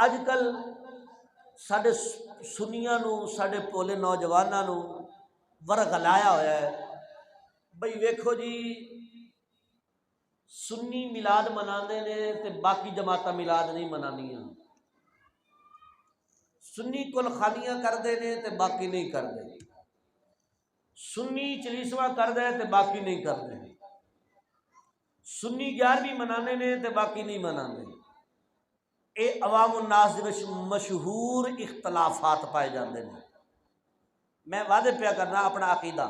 اج کل ساڈے سنیاں نو ساڈے پولے نوجواناں نو ورغلایا ہویا ہے بھئی ویکھو جی سنی میلاد مناندے نے تے باقی جماعتاں میلاد نہیں منانیاں، سنی کل خانیاں کردے نے تے باقی نہیں کردے، سنی چلیسواں کردے تے باقی نہیں کردے، سنی 11ویں منانے نے تے باقی نہیں منانے۔ اے عوام الناس دے وچ مشہور اختلافات پائے جاندے نے۔ میں وعدے پیا کرنا اپنا عقیدہ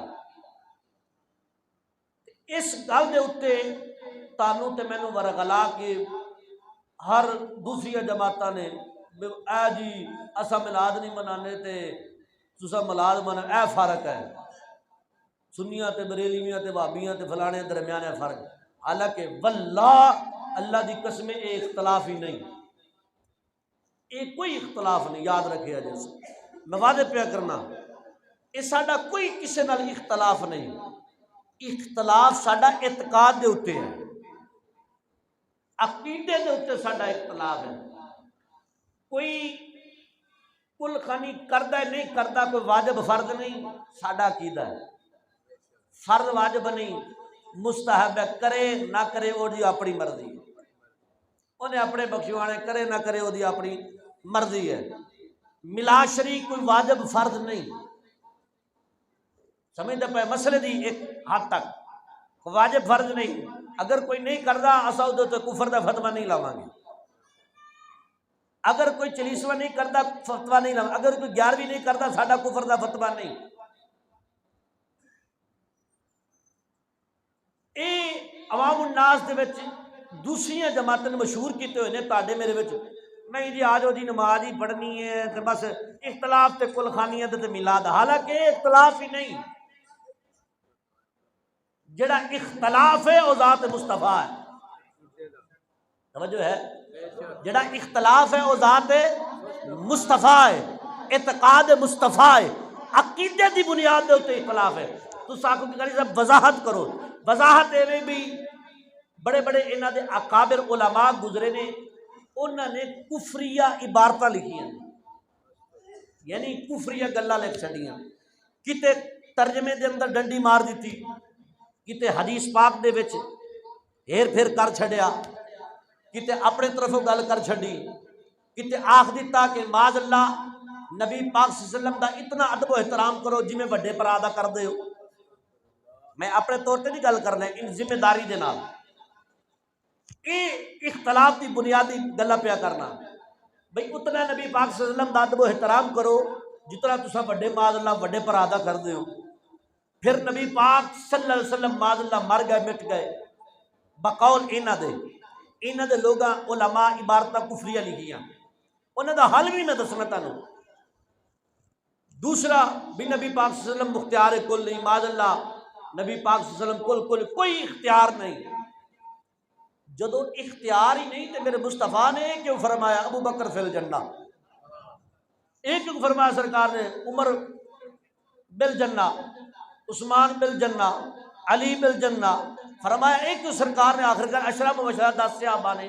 اس گل دے اتے تانوں تے مینوں ورغلا کے ہر دوسری جماعتاں نے اے جی اسا میلاد نہیں منانے تے تسا میلاد منا، اے فرق ہے سنیاں تے بریلیاں تے وہابیاں تے فلانے درمیان ہے فرق، حالانکہ واللہ اللہ دی قسم اے اختلاف ہی نہیں، اے کوئی اختلاف نہیں، یاد رکھے جیسے میں وعدے پیا کرنا اے ساڈا کوئی کسے نال اختلاف نہیں، اختلاف ساڈا اعتقاد دے اتے ہے، عقیدے دے اتے ساڈا اختلاف ہے۔ کوئی کل خانی کردا ہے نہیں کردا، کوئی واجب فرض نہیں، ساڈا عقیدہ ہے فرض واجب نہیں، مستحب ہے، کرے نہ کرے وہ دی اپنی مرضی، انہیں اپنے بخشوانے کرے نہ کرے وہ دی اپنی مرضی ہے۔ میلاد شریف کوئی واجب فرض نہیں، سمجھتے پہ مسئلے دی ایک حد تک واجب فرض نہیں، اگر کوئی نہیں کردا اسا اودے تے کفر دا فتویٰ نہیں لاواں گے، اگر کوئی چلیسواں نہیں کردا فتویٰ نہیں لاواں، اگر کوئی 11ویں نہیں کردا ساڈا کفر دا فتویٰ نہیں۔ اے عوام الناس دے وچ دوسریاں جماعتیں مشہور کیتے ہوئے نے، تاڈے میرے وچ نہیں جی آ جاؤ جی نماز ہی پڑھنی ہے تے بس اختلاف تے کل خانیت تے میلاد، حالانکہ اختلاف ہی نہیں، جڑا اختلاف ہے وہ ذات مصطفیٰ ہے، توجہ ہے، جڑا اختلاف ہے وہ ذات مصطفیٰ ہے، اعتقاد مصطفیٰ ہے، عقیدے دی بنیاد دے اوتے اختلاف ہے۔ تو ساکو کی کری صاحب وضاحت کرو، وضاحت ایویں بھی بڑے بڑے انہاں دے اکابر علماء گزرے نے، انہاں نے کفریہ عبارتاں لکھیاں، یعنی کفریہ گلاں لکھ چھڈیاں، کتے ترجمے دے اندر ڈنڈی مار دیتی، کتے حدیث پاک دے وچ ہیر پھیر کر چھڈیا، کتے اپنے طرفوں گل کر چھڈی، کتے آکھ دیتا کہ معاذ اللہ نبی پاک صلی اللہ علیہ وسلم دا اتنا ادب و احترام کرو جی میں بڑے پر ادا کر دے ہو، میں اپنے طور تے نہیں گل کرنا ان ذمہ داری دے نال، اے اختلاف دی بنیادی گلاں پیا کرنا بھئی اتنا نبی پاک صلی اللہ علیہ وسلم دا ادب و احترام کرو جتنا تسا بڑے معاذ اللہ بڑے پر ادا کر دے ہو۔ پھر نبی پاک صلی اللہ علیہ وسلم معاذ اللہ مر گئے مٹ گئے، بقول انہاں دے لوگاں علماء عبارتاں کفریہ لکھیاں، انہاں دا حل بھی میں دسنا تانوں۔ دوسرا بھی نبی پاک صلی اللہ علیہ وسلم مختار کل نہیں، معاذ اللہ نبی پاک صلی اللہ علیہ وسلم کل کوئی اختیار نہیں، جدو اختیار ہی نہیں تو میرے مصطفیٰ نے کیوں فرمایا ابو بکر فی الجنہ، ایک کیوں فرمایا سرکار نے عمر بالجنہ، عثمان بالجنہ، علی بالجنہ، فرمایا ایک کیوں سرکار نے آخر کر اشرا مبشرہ 10 صحابہ نے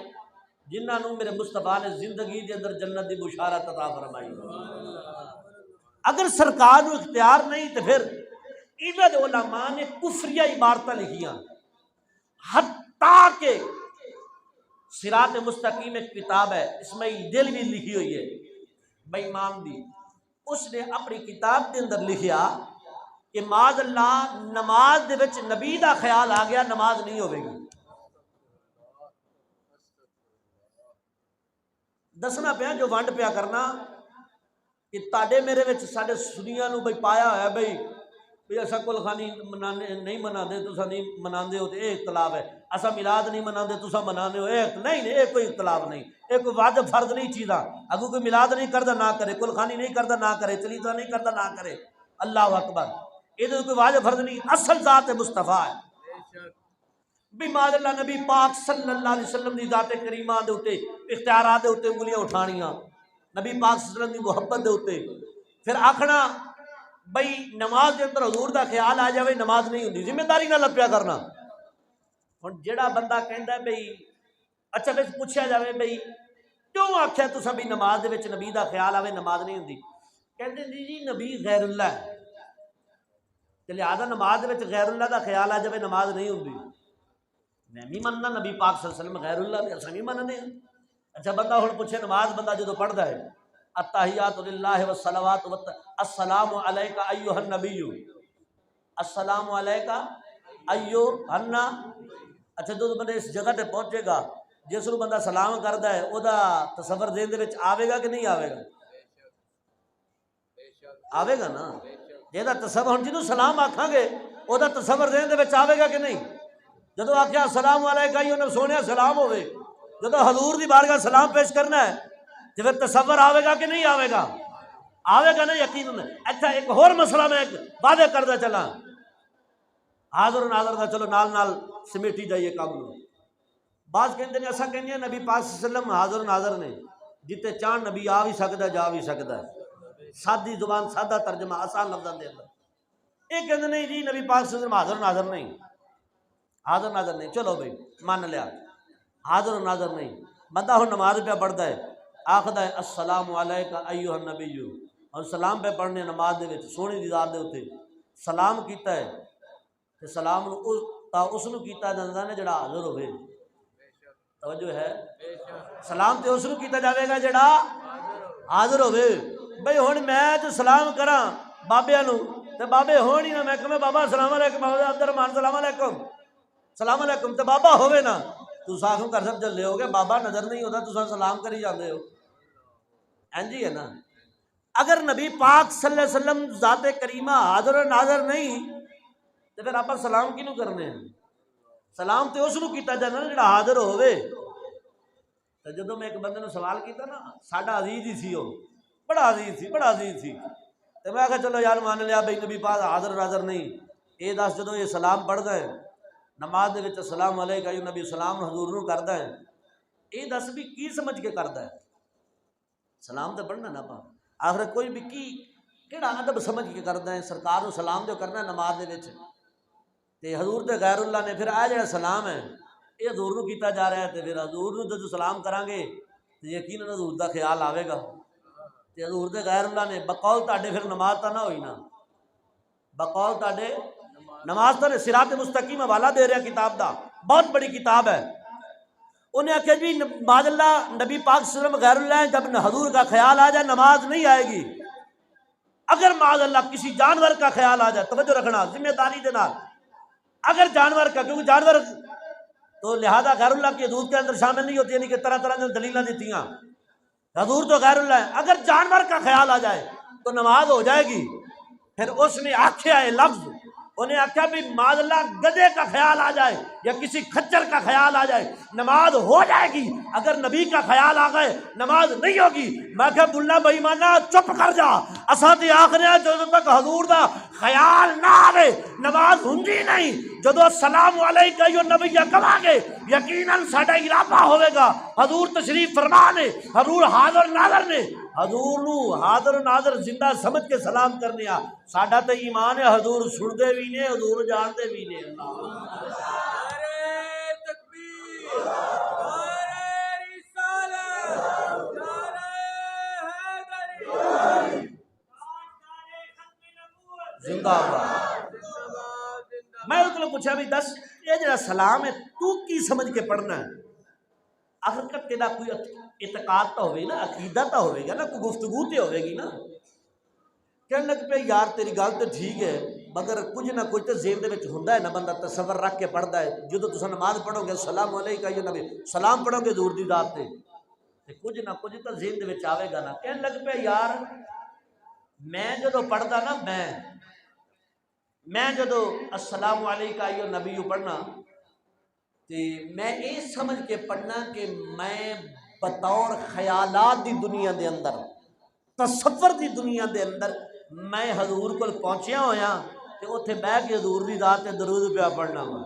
جنہاں نوں میرے مصطفیٰ نے زندگی دے اندر جنت دی بشارت عطا فرمائی۔ اگر سرکار نو اختیار نہیں تو پھر انہاں دے علماء نے کفریہ عبارتاں لکھیاں، حتیٰ کہ صراط مستقیم ایک کتاب ہے اسماعیل دہلوی لکھی ہوئی ہے بھائی امام دی، اس نے اپنی کتاب کے اندر لکھیا کہ معاذ اللہ نماز دے وچ نبی دا خیال آ گیا نماز نہیں ہوے گی۔ دسنا پیا جو ونڈ پیا کرنا کہ تاڈے میرے وچ ساڈے سنیاں نو بھئی پایا ہوا بھئی اسا کل خانی نہیں مناندے تسا نہیں مناندے ہو تے اے اختلاف ہے، اسا میلاد نہیں مناندے تسا مناندے ہو اے نہیں اے کوئی اختلاف نہیں، اے کوئی واجب فرض نہیں چیزاں، اگو کوئی میلاد نہیں کردا نہ کرے، کل خانی نہیں کردا نہ کرے، چلیتا نہیں کردا نہ کرے، اللہ اکبر، یہ تو کوئی واجب فرض نہیں، اصل ذات مصطفیٰ ہے۔ بھی معاذ اللہ نبی پاک صلی اللہ علیہ وسلم دی ذات کریمہ دے اوتے اختیارات دے اوتے انگلیاں اٹھانیاں، نبی پاک صلی اللہ علیہ وسلم دی محبت دے اوتے، پھر آکھنا بھئی نماز دے اندر حضور دا خیال آ جاوے نماز نہیں ہوندی، ذمہ داری نہ لپیا کرنا۔ ہن جیڑا بندہ کہندا ہے بھئی اچھا بس پوچھا جاوے بھئی کیوں آخیا تساں بھی نماز دے وچ نبی دا خیال آوے نماز نہیں ہوندی؟ کہندے جی نبی غیر اللہ ہے تے لہٰذا نماز دے وچ غیر اللہ دا خیال آ جائے نماز نہیں ہوندی۔ میں بھی مننا نبی پاک صلی اللہ علیہ وسلم غیر اللہ نے، اساں بھی مننے ہیں۔ اچھا بندہ ہن پوچھے نماز بندہ جدو پڑھدا ہے التحیات للہ والصلوات السلام علیک ایھا النبی، السلام علیک ایھا النا۔ اچھا جدو بندے اس جگہ تے پہنچے گا جس نو بندہ سلام کردا ہے او دا تصور ذہن دے وچ آوے گا کہ نہیں آوے گا؟ آوے گا نا۔ جہاں تصور ہن جنوں سلام آکھاں گے او دا تصور ذہن دے وچ آوے گا کہ نہیں؟ جدو آخیا السلام علیکم ایھا سونے سلام ہوئے، جدو حضور دی بارگاہ سلام پیش کرنا ہے تو پھر تصور آوے گا کہ نہیں آوے گا؟ آوے گا نا یقیناً۔ اچھا ایک اور مسئلہ میں ایک واضح کردا چلا، حاضر و ناظر دا چلو نال نال سمیٹی جائیے کام نو۔ بعض کہندے نے اساں کہندے ہیں نبی پاک صلی اللہ علیہ وسلم حاضر و ناظر نے، جتے چاہن نبی آ بھی سکدا ہے جا بھی سکدا ہے، سادی زبان سادہ ترجمہ آسان لفظاں دے اندر۔ یہ کہندے نہیں جی نبی پاک صلی اللہ علیہ وسلم حاضر و ناظر نہیں، حاضر ناظر نہیں، چلو بھائی مان لیا حاضر و ناظر نہیں۔ بندہ ہن نماز پہ پڑھدا ہے آخدا ہے السلام علیک ایھا النبی، اور سلام پہ پڑھنے نماز دے وچ سونی دی ذات دے اوتے سلام کیتا ہے تے سلام اس نو کیتا جاندا نے جڑا حاضر ہوئے۔ توجہ ہے، سلام تے اس نو کیتا جاوے گا جڑا حاضر ہوئے۔ بھئی ہن میں جو سلام کراں بابیاں نو تے بابے ہون ہی نہ، میں کہاں بابا السلام علیکم، بابا عبد الرحمان السلام علیکم، سلام علیکم، تے بابا ہوئے نا تو ساکھوں کر سب چلے ہو گے، بابا نظر نہیں ہوتا تو سلام کری جاندے ہو، اینجی ہے نا۔ اگر نبی پاک صلی اللہ علیہ وسلم ذات کریمہ حاضر و ناظر نہیں تو پھر آپ سلام کینوں کرنے ہیں؟ سلام تے اس نو کیتا جانا نا جڑا حاضر ہوئے۔ تو جدو میں ایک بندے نے سوال کیتا نا، ساڈا عزیز ہی سی، وہ بڑا عزیز سی، بڑا عزیز سی، تو میں کہا چلو یار مان لیا بھائی نبی پاک حاضر و ناظر نہیں، یہ دس جدو یہ سلام پڑھدا ہے نماز دے وچ السلام علیکم ایھا نبی سلام حضور نو کردا ہے، یہ دس بھی کی سمجھ کے کردا ہے؟ سلام تے پڑھنا نا پا آخر کوئی بھی کی کیڑا ادب سمجھ کے کردا ہے؟ سرکار نو سلام جو کرنا ہے نماز دے وچ تے حضور تے غیر اللہ نے پھر آ جڑا سلام ہے یہ حضور نو کیتا جا رہا ہے، تے پھر حضور نو جدو سلام کران گے تے یقیناً حضور دا خیال آوے گا، تے حضور تے غیر اللہ نے بقول تاڈے پھر نماز تا نہ ہوئی نا، بقول تاڈے نماز تو صراط مستقیم حوالہ دے رہا کتاب دا، بہت بڑی کتاب ہے۔ انہیں آخیا جی معاذ اللہ نبی پاک صلی اللہ علیہ وسلم غیر اللہ ہے، جب حضور کا خیال آ جائے نماز نہیں آئے گی۔ اگر معاذ اللہ کسی جانور کا خیال آ جائے، توجہ رکھنا ذمہ داری دے نال، اگر جانور کا، کیونکہ جانور تو لہذا غیر اللہ کی حدود کے اندر شامل نہیں ہوتی، یعنی کہ طرح طرح نے دلیلاں دیتی ہیں، حضور تو غیر اللہ ہے، اگر جانور کا خیال آ جائے تو نماز ہو جائے گی۔ پھر اس نے آکھیا ہے لفظ، انہیں آکھیا بھی معاذ اللہ گدھے کا خیال آ جائے یا کسی کھچر کا خیال آ جائے نماز ہو جائے گی، اگر نبی کا خیال آ گئے نماز نہیں ہوگی۔ میں کہ بلّا بے ایمانا چپ کر جا، اساں تے آخنے جدو تک حضور دا خیال نہ آوے نماز ہوندی نہیں۔ جدو السلام علیکم ایھا نبی کہاں گے یقیناً ساڈا ارادہ ہوئے گا حضور تشریف فرما نے، حضور حاضر ناظر نے، حضور نو حاضر و ناظر زندہ سمجھ کے سلام کرنے آ۔ ساڈا تے ایمان ہے حضور سن دے بھی نے، حضور جان دے بھی نے۔ نعرہ تکبیر، نعرہ رسالت، نعرہ حیدری، زندہ باد۔ میں اس کو پوچھا بھی دس یہ جڑا سلام ہے تو کی سمجھ کے پڑھنا ہے؟ آخر کر تیرا کوئی اعتقاد تو ہوئے نا، عقیدہ تو ہوئے گا نا، کوئی گفتگو تو ہوئے گی نا۔ کہنے لگ پہ یار تیری گل تو ٹھیک ہے مگر کچھ نہ کچھ تو ذہن دے وچ ہوندا ہے نا، بندہ تصور رکھ کے پڑھدا ہے۔ جدو تساں نماز پڑھو گے السلام علیکم ایھا نبی سلام پڑھو گے حضور دی ذات تے کچھ نہ کچھ تو ذہن دے وچ آوے گا نا۔ کہنے لگ پہ یار میں جدو پڑھدا نا، میں جدو السلام علیکم ایھا نبی پڑھنا تے میں یہ سمجھ کے پڑھنا کہ میں بطور خیالات دی دنیا دے اندر، تصور دی دنیا دے اندر میں حضور کو پہنچیا ہویا تے اتھے بہ کے حضور دی ذات تے درود پیا پڑھنا وا۔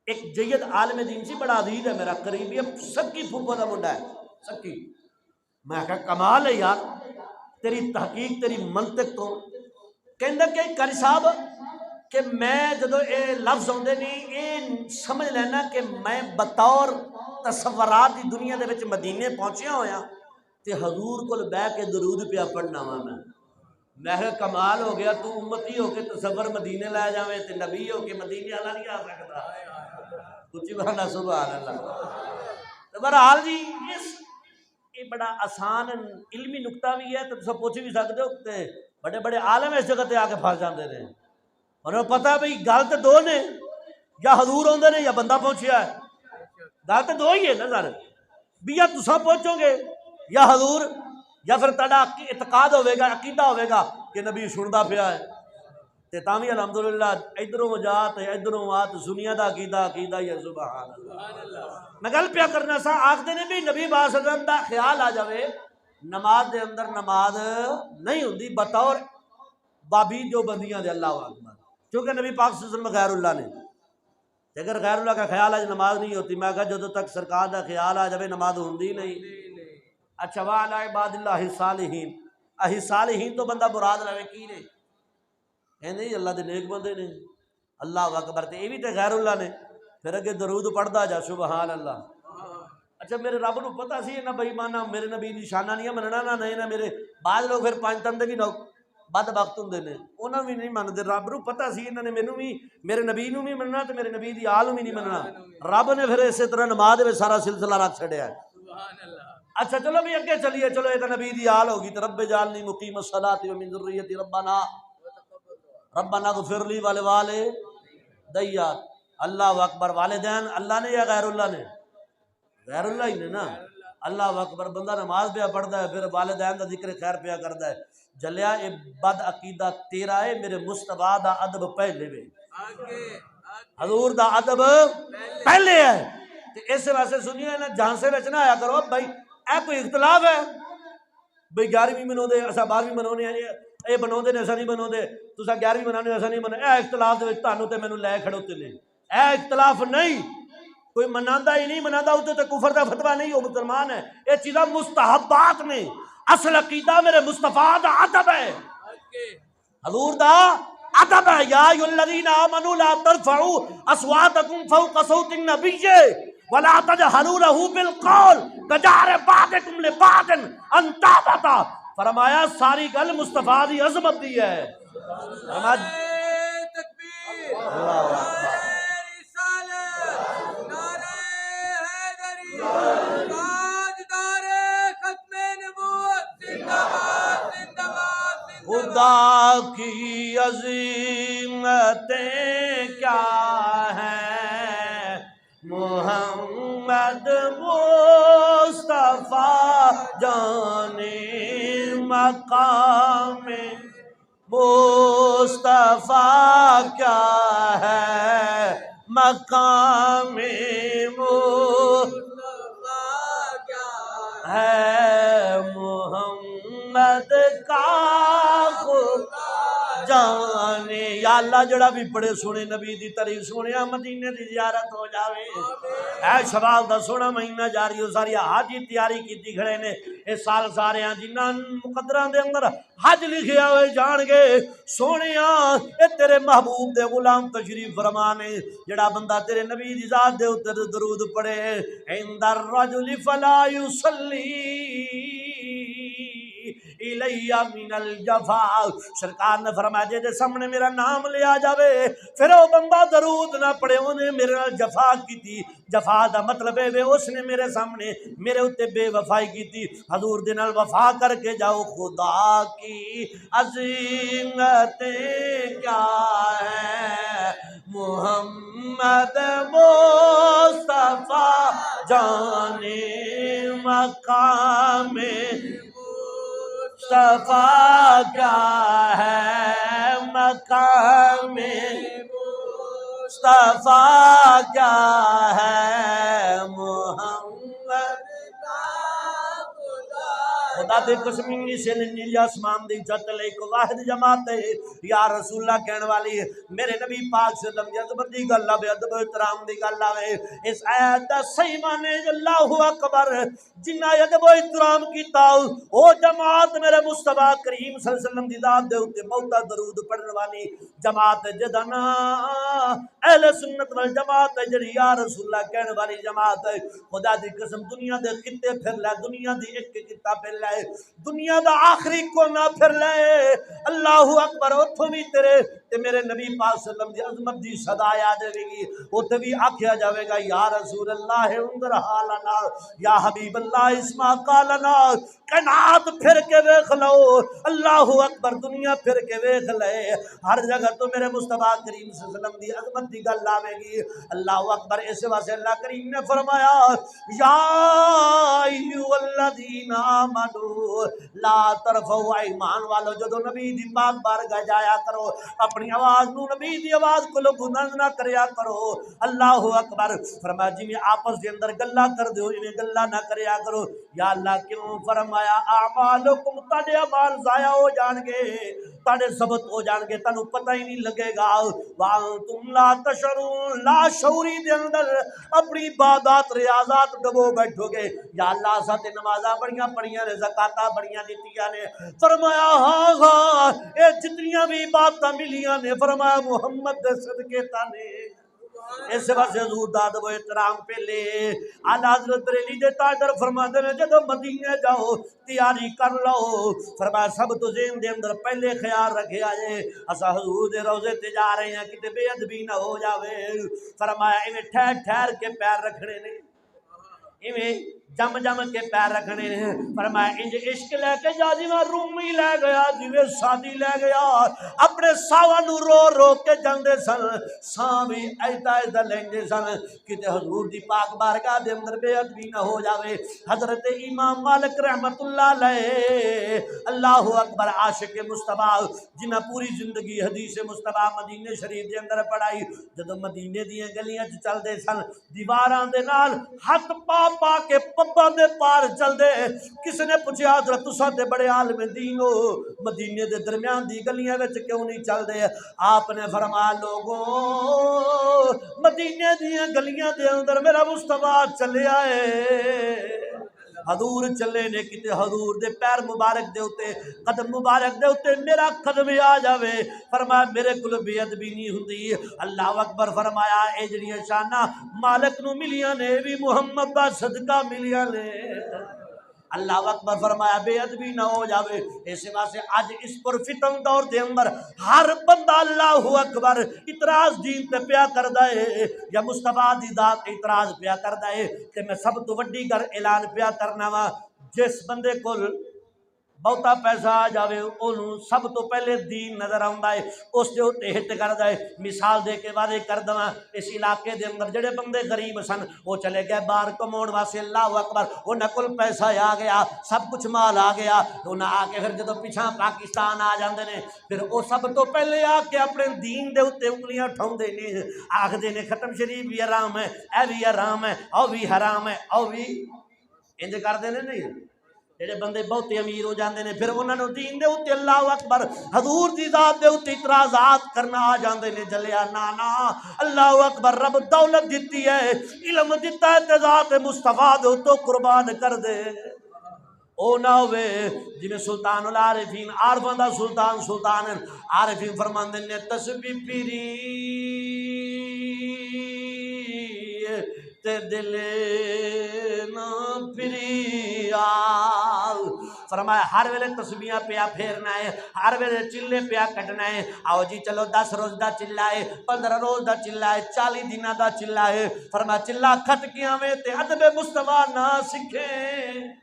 ایک جید عالم دین سی، بڑا عزیز ہے میرا، قریبی ہے، سکی پھوپھو دا منڈا ہے، سکی۔ میں کہا کمال ہے یار تیری تحقیق، تیری منطق تو۔ کہندا کہ کاری صاحب کہ میں جدو اے لفظ آتے نہیں اے سمجھ لینا کہ میں بطور تصورات دی دنیا دے وچ مدینے پہنچیا ہویا تے حضور کول بہ کے درود پیا پڑھنا وا میں کہ کمال ہو گیا، تو امتی ہو کے تصور مدینے لے جاویں تے نبی ہو کے مدینے والا نہیں آ سکتا۔ اچھی بات سبحان اللہ۔ بہرحال جی یہ بڑا آسان علمی نقطہ بھی ہے، تو تساں پوچھ بھی سکتے ہو تے بڑے بڑے عالم اس جگہ تے آ کے پھنس جاندے نے، انہوں پتہ بھئی گل تے دو نے، یا حضور ہوندے نے یا بندہ پہنچیا ہے، گل تے دو ہی ہے نا سر، بھی یا تساں پہنچو گے یا حضور، یا پھر تہاڈا اعتقاد ہوے گا، عقیدہ ہوے گا کہ نبی سندا پیا ہے تے تاں وی الحمدللہ ادھروں جا تے ادھروں آ تے سنیا دا عقیدہ ہی ہے۔ سبحان اللہ۔ میں گل پیا کرنا سا، آکھدے نے بھی نبی پاک صلی اللہ علیہ وسلم دا خیال آ جاوے نماز دے اندر نماز نہیں ہوندی بطور بابی جو بندیاں دے، اللہ اکبر، کیونکہ نبی پاک صلی اللہ علیہ وسلم غیر اللہ نے، اگر غیر اللہ کا خیال آج نماز نہیں ہوتی، میں کہا جدو تک سرکار دا خیال آ جاوے نماز ہوندی نہیں۔ اچھا وعلی عباد اللہ الصالحین، صالحین تو بندہ مراد لوے کی نے، اے نہیں اللہ دے نیک بندے نے، اللہ اکبر، تے یہ بھی تے غیر اللہ نے، پھر اگے درود پڑھدا جا سبحان اللہ۔ اچھا میرے رب نو پتہ سی نہ بے ایمانہ میرے نبی دی شانہ نہیں مننا نہ نہیں نہ میرے بعض لوگ پھر پانچ تندے بھی بد بخت ہوندے نے، انہاں بھی نہیں مندے، رب نو پتہ سی انہاں نے مینوں بھی میرے نبی نو بھی مننا تے میرے نبی دی آل نو بھی نہیں مننا، رب نے پھر اسی طرح نماز دے سارا سلسلہ رکھ چھڑیا ہے۔ اچھا چلو بھی اگے چلیے، چلو یہ تو نبی دی آل ہوگی، تو رب جعلنی مقیم الصلاۃ ومن ذریتی ربنا اغفر لی ولوالدی، اللہ اکبر، والدین اللہ نے یا غیر اللہ نے؟ غیر اللہ ہی نے نا، اللہ اکبر، بندہ نماز پیا پڑھتا ہے پھر والدین دا ذکر خیر پیا کرتا ہے، جلیا اے بد عقیدہ تیرا ہے، میرے مصطفیٰ دا ادب پہلے وے، حضور دا ادب پہلے ہے، اس واسطے سنیے نا جھانسے وچ نہ آیا کرو بھائی اے کوئی اختلاف ہے، بھئی 11ویں منو دے اسا 12ویں منونے ہیں، اے بناوندے نے اسا نہیں بناوندے، تسا 11ویں منانے اسا نہیں مناوندے، اے اختلاف دے وچ تانوں تے مینوں لے کھڑوتے نے، اے اختلاف نہیں، کوئی مناندا ہی نہیں مناندا اوتے تے کفر دا فتویٰ نہیں، وہ مسلمان ہے، یہ چیزاں مستحبات نے، اصل عقیدہ میرے مصطفیٰ دا ادب ہے، حضور دا ادب ہے، یا ایھا الذین آمنوا لا ترفعوا اصواتکم فوق صوت النبی ولا تجہروا لہ بالقول کجہر بعضکم لبعض ان تحبط، فرمایا ساری گل مصطفیٰ دی عظمت دی ہے، فرمایا تکبیر، اللہ اکبر، رسالت، نعرہ حیدری، تاجدار ختم نبوت، زندہ باد زندہ باد زندہ باد۔ خدا کی عظمتیں کیا ہیں، محمد مصطفیٰ جانے مقام مصطفیٰ کیا ہے، مقام مصطفیٰ کیا ہے، محمد کا خدا جانے، یا اللہ جڑا بھی پڑھے سنے نبی دی تعریف سنیا مدینے دی زیارت ہو جاوے، اے شوال دا سونا مہینہ جاری ہو، ساری حج دی تیاری کیتی کھڑے نے، اس سال سارے جنہاں مقدراں دے اندر حج لکھیا ہوئے جان گے، سونیاں اے تیرے محبوب دے غلام تشریف فرمانے، جڑا بندہ تیرے نبی دی ذات دے اوتے درود پڑھے، عند الرجل فلا یصلی الیہ من الجفا، سرکار نے فرمایا جے دے سامنے میرا نام لیا جاوے پھر وہ بندہ درود نہ پڑھے انہیں میرے نال جفا کی، جفا دا مطلب ہے اس نے میرے سامنے میرے اتے بے وفائی کی، حضور دے نال وفا کر کے جاؤ، خدا کی عظمتیں کیا ہے، محمد مصطفیٰ جانے مقام مصطفیٰ کیا ہے، مقام مصطفیٰ کیا ہے، محمد کا خدا خدا دے قسمی سے نیلی آسمان دی چھت لے کو واحد جماعت ہے یا رسول اللہ کہنے والی میرے نبی پاک سے لم عظمت دی گل بے ادب احترام دی گل آوے اس آیت دا صحیح معنی اللہ اکبر جنہ ادب احترام کیتا او جماعت میرے مصطفیٰ کریم صلی اللہ علیہ وسلم دی ذات دے اوتے بہتا درود پڑھن والی جماعت جدا نا اہل سنت والجماعت جڑی یا رسول اللہ کہنے والی جماعت ہے خدا دی قسم دنیا دے خطے پھر لے دنیا دی ایک خطہ پھر لے دنیا دا آخری کونا پھر لے اللہ اکبر اتھوں بھی تیرے تے میرے نبی پاک صلی اللہ علیہ وسلم دی عظمت دی صدا یاد آوے گی اتھے بھی آکھیا جاوے گا یا رسول اللہ انظر حالنا یا حبیب اللہ اسما قالنا کائنات پھر کے دیکھ لو اللہ اکبر دنیا پھر کے دیکھ لے ہر جگہ تو میرے مصطفیٰ کریم صلی اللہ علیہ وسلم دی عظمت دی گل آوے گی اللہ اکبر اس واسطے اللہ کریم نے فرمایا یا ایھا الذین آمنوا لا ترفعوا ایمان والو جدو نبی دی پاک بارگاہ جایا کرو اپنی آواز نو نبی دی آواز کو بلند نہ کریا کرو اللہ اکبر فرمایا جی میں آپس دے اندر گلا کر دیو انہیں گلا نہ کریا کرو یا اللہ کیوں فرمایا اعمالکم تاڑے اعمال ضائع ہو جان گے تاڑے ثبت ہو جان گے تانوں پتہ ہی نہیں لگے گا وانتم لا تشعرون لا شعوری دے اندر اپنی عبادات ریاضات ڈبو بیٹھو گے یا اللہ ساتھ نمازاں بڑیاں پڑھیاں نے زکاتاں بڑیاں دتیاں نے فرمایا ہاں ہاں اے جتنیاں بھی عبادتاں ملیاں نے فرمایا محمد دے صدقے تانے اس واسطے حضور داد و احترام پہ لے اعلیٰ حضرت بریلی دے تاجدار فرماتے ہیں جدو مدینے جاؤ تیاری کر لو فرمایا سب تو ذہن دے اندر پہلے خیال رکھے آئے اسا حضور دے روزے تے جا رہے ہیں کتے بے ادبی نہ ہو جاوے فرمایا ایویں ٹھہر ٹھہر کے پیر رکھنے نے ایویں جم جم کے پیر رکھنے ہیں فرمایا انج عشق لے کے جا جی میں رومی لے گیا جی سادی لے گیا اپنے ساواں نو رو رو کے جاندے سن ساں بھی ایدا ایدا لیندے سن کتے حضور دی پاک بارگاہ دے اندر بے ادبی نہ ہو جاوے حضرت امام مالک رحمت اللہ علیہ اللہ اکبر عاشق مصطفیٰ جنہ پوری زندگی حدیث مصطفیٰ مدینے شریف دے اندر پڑھائی جدو مدینے دیاں گلیاں چل دے سن دیواراں دے نال ہاتھ پا پا کے پباں دے پار چل دے کسی نے پوچھا حضرت تساں تے بڑے عالم دین ہو مدینے دے درمیان دی گلیاں وچ کیوں نہیں چل دے آپ نے فرمایا لوگوں مدینے دیاں گلیاں دے اندر میرا مصطفیٰ چلیا ہے حضور چلے نے کتے حضور دے پیر مبارک دے ہوتے قدم مبارک دے ہوتے میرا قدم آ جاوے فرمایا میرے کل بے ادبی نہیں ہوندی اللہ اکبر فرمایا اے جڑیاں شاناں مالک نو ملیاں نے بھی محمد دا صدقہ ملیاں نے اللہ اکبر فرمایا بے ادبی نہ ہو جاوے اس واسطے اج اس پر فتن دور دے اندر ہر بندہ اللہ اکبر اعتراض دین تے پیا کردا ہے یا مصطفیٰ دی ذات اعتراض پیا کردا ہے کہ میں سب تو وڈی گر اعلان پیا کرنا وا جس بندے کول بہتا پیسہ آ جاوے انہوں سب تو پہلے دین نظر آندا ہے اس دے اوتے ہٹ کردا ہے مثال دے کے وعدے کر دواں اس علاقے دے اندر جڑے بندے غریب سن وہ چلے گئے باہر کماؤن واسطے اللہ اکبر انہاں کول پیسہ آ گیا سب کچھ مال آ گیا انہاں آ کے پھر جدوں پیچھا پاکستان آ جاندے نے پھر وہ سب تو پہلے آ کے اپنے دین دے اوتے انگلیاں ٹھاؤندے نے آکھدے نے ختم شریف بھی حرام ہے اے بھی حرام ہے او بھی حرام ہے او بھی انج کردے نے نہیں جڑے بندے بہت امیر ہو جاندے نے پھر انہاں نوں دین دے اوتے اللہ اکبر حضور دی ذات دے اوتے اعتراضات کرنا آ جاندے نے جلیا نانا اللہ اکبر رب دولت دتی ہے علم دتا ہے تے ذات مصطفیٰ دے اوتے قربان کر دے او نہ ہوئے جی سلطان العارفین عارفاں دا سلطان عارفین فرماندے نے تسبیح پیری تے دل نہ پھریا فرمایا ہر ویلے تسبیحاں پیا پھیرنا ہے ہر ویلے چلے پیا کٹنا ہے آؤ جی چلو 10 روز دا چلا ہے 15 روز دا چلا ہے 40 دنوں دا چلا ہے فرمایا چلا کھٹ کے آویں تے ادب مصطفیٰ نہ سکھیں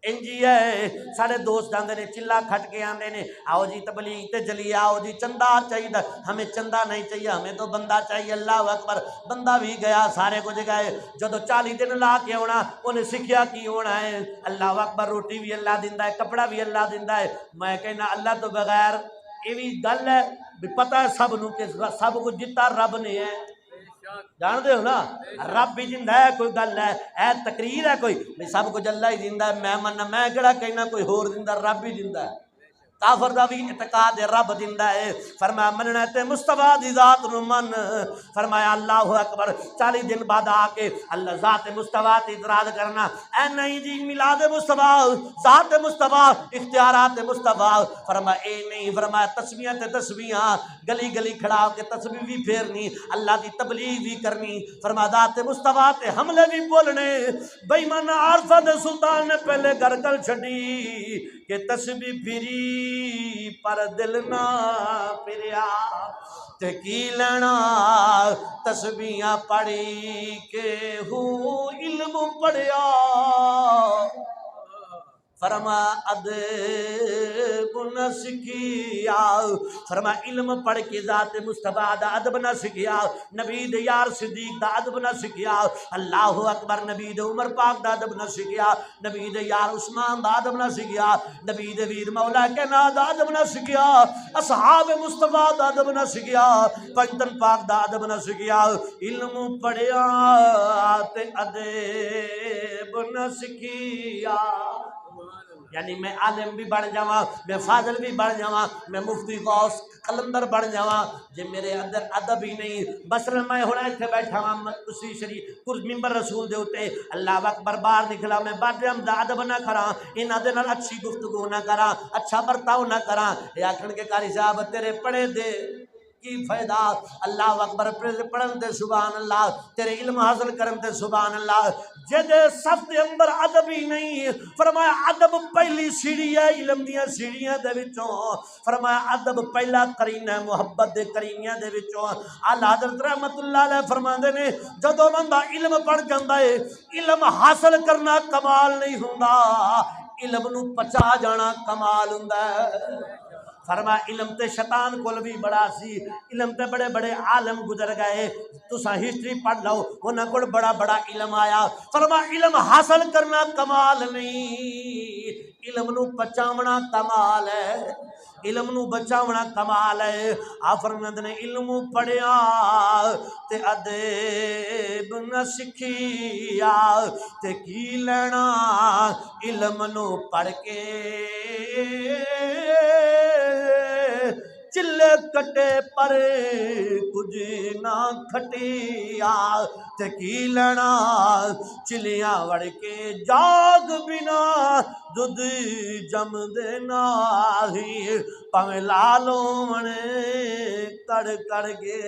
انجی ہے سارے دوست آندے نے چلا کھٹ کے آندے نے آؤ جی تبلیغ تے جلی آؤ جی چندہ چاہیے ہمیں چندہ نہیں چاہیے ہمیں تو بندہ چاہیے اللہ اکبر بندہ بھی گیا سارے کچھ گئے جدو 40 دن لا کے ہونا انہیں سکھیا کی ہونا ہے اللہ اکبر روٹی بھی اللہ دیندا ہے کپڑا بھی اللہ دیندا ہے میں کہنا اللہ تو بغیر یہ بھی گل ہے بھی پتہ ہے سب نو کہ سب کچھ جتا رب نے ہے جان دے ہو نا رب بھی زندہ ہے کوئی گل ہے اے تقریر ہے کوئی نہیں سب کچھ اللہ ہی زندہ ہے میں مننا میں کہڑا کہنا کوئی ہور زندہ رب ہی زندہ ہے کافر دا بھی اعتقاد ہے رب زندہ ہے فرمایا مننا تے مصطفیٰ دی ذات نو من فرمایا اللہ اکبر 40 دن بعد آ کے اللہ ذات مصطفیٰ تے اعتراض کرنا اے نہیں جی میلاد مصطفیٰ ذات مصطفیٰ اختیارات مصطفیٰ فرمایا اے نہیں فرمایا تسبیحاں تے تسبیحاں گلی گلی کھڑا ہو کے تسبیح بھی پھیرنی اللہ دی تبلیغ بھی کرنی فرمایا ذات مصطفیٰ تے حملے بھی بولنے بے ایمان عارفہ دے سلطان نے پہلے گھر کل چھڈی کہ تسبیح پھری پر دل نہ پھریا تے کی لینا تسبیحاں پڑھی کے ہو علم پڑھیا فرما ادب نہ سکھیا فرما علم پڑھ کے ذات مصطفیٰ دا ادب نہ سکھیا نبی دے یار صدیق دا ادب نہ سکھیا اللہ اکبر نبی دے عمر پاک دا ادب نہ سکھیا نبی دے یار عثمان دا ادب نہ سکھیا نبی دے ویر مولا کہنا دا ادب نہ سکھیا اصحاب مصطفیٰ دا ادب نہ سکھیا پنجتن پاک دا ادب نہ سکھیا علم پڑھیا تے ادب نہ سکھیا یعنی میں عالم بھی بڑھ جاواں میں فاضل بھی بڑھ جاواں میں مفتی غوث قلندر بڑھ جاواں جے میرے اندر ادب ہی نہیں بس میں ہن ایتھے بیٹھا ہاں اسی شریف ممبر رسول دے اوتے اللہ اکبر باہر نکلا میں باڈم دا ادب نہ کراں انہاں دے نال اچھی گفتگو نہ کراں اچھا برتاؤ نہ کراں اے آکھن کے قاری صاحب تیرے پڑھے دے کی فائدہ اللہ اکبر پڑھن دے سبحان اللہ تیرے علم حاصل کرن دے سبحان اللہ جدے صف دے اندر ادب ہی نہیں فرمایا ادب پہلی سیڑھی ہے علم دیاں سیڑھیاں دے وچوں فرمایا ادب پہلا قرین ہے محبت دے قرینیاں دے وچوں اعلی حضرت رحمت اللہ علیہ فرماندے نے جدوں بندہ علم پڑھ جاندا ہے علم حاصل کرنا کمال نہیں ہوندا علم نو پچا جانا کمال ہوندا ہے فرمایا علم تے شیطان کول بھی بڑا سی علم تے بڑے بڑے عالم گزر گئے تساں ہسٹری پڑھ لو انہاں کول بڑا بڑا علم آیا فرمایا علم حاصل کرنا کمال نہیں علم نو بچاونا کمال ہے علم نو بچاونا کمال ہے آفرمند نے علم پڑھیا تے ادب نہ سکھیا تے کی لینا علم نو پڑھ کے چلے کٹے پر کچھ نہ کھٹیا تے کی لینا چلیاں وڑ کے جاگ بنا دودھ جم دینا ہی پاویں لالوں کڑ کڑ گے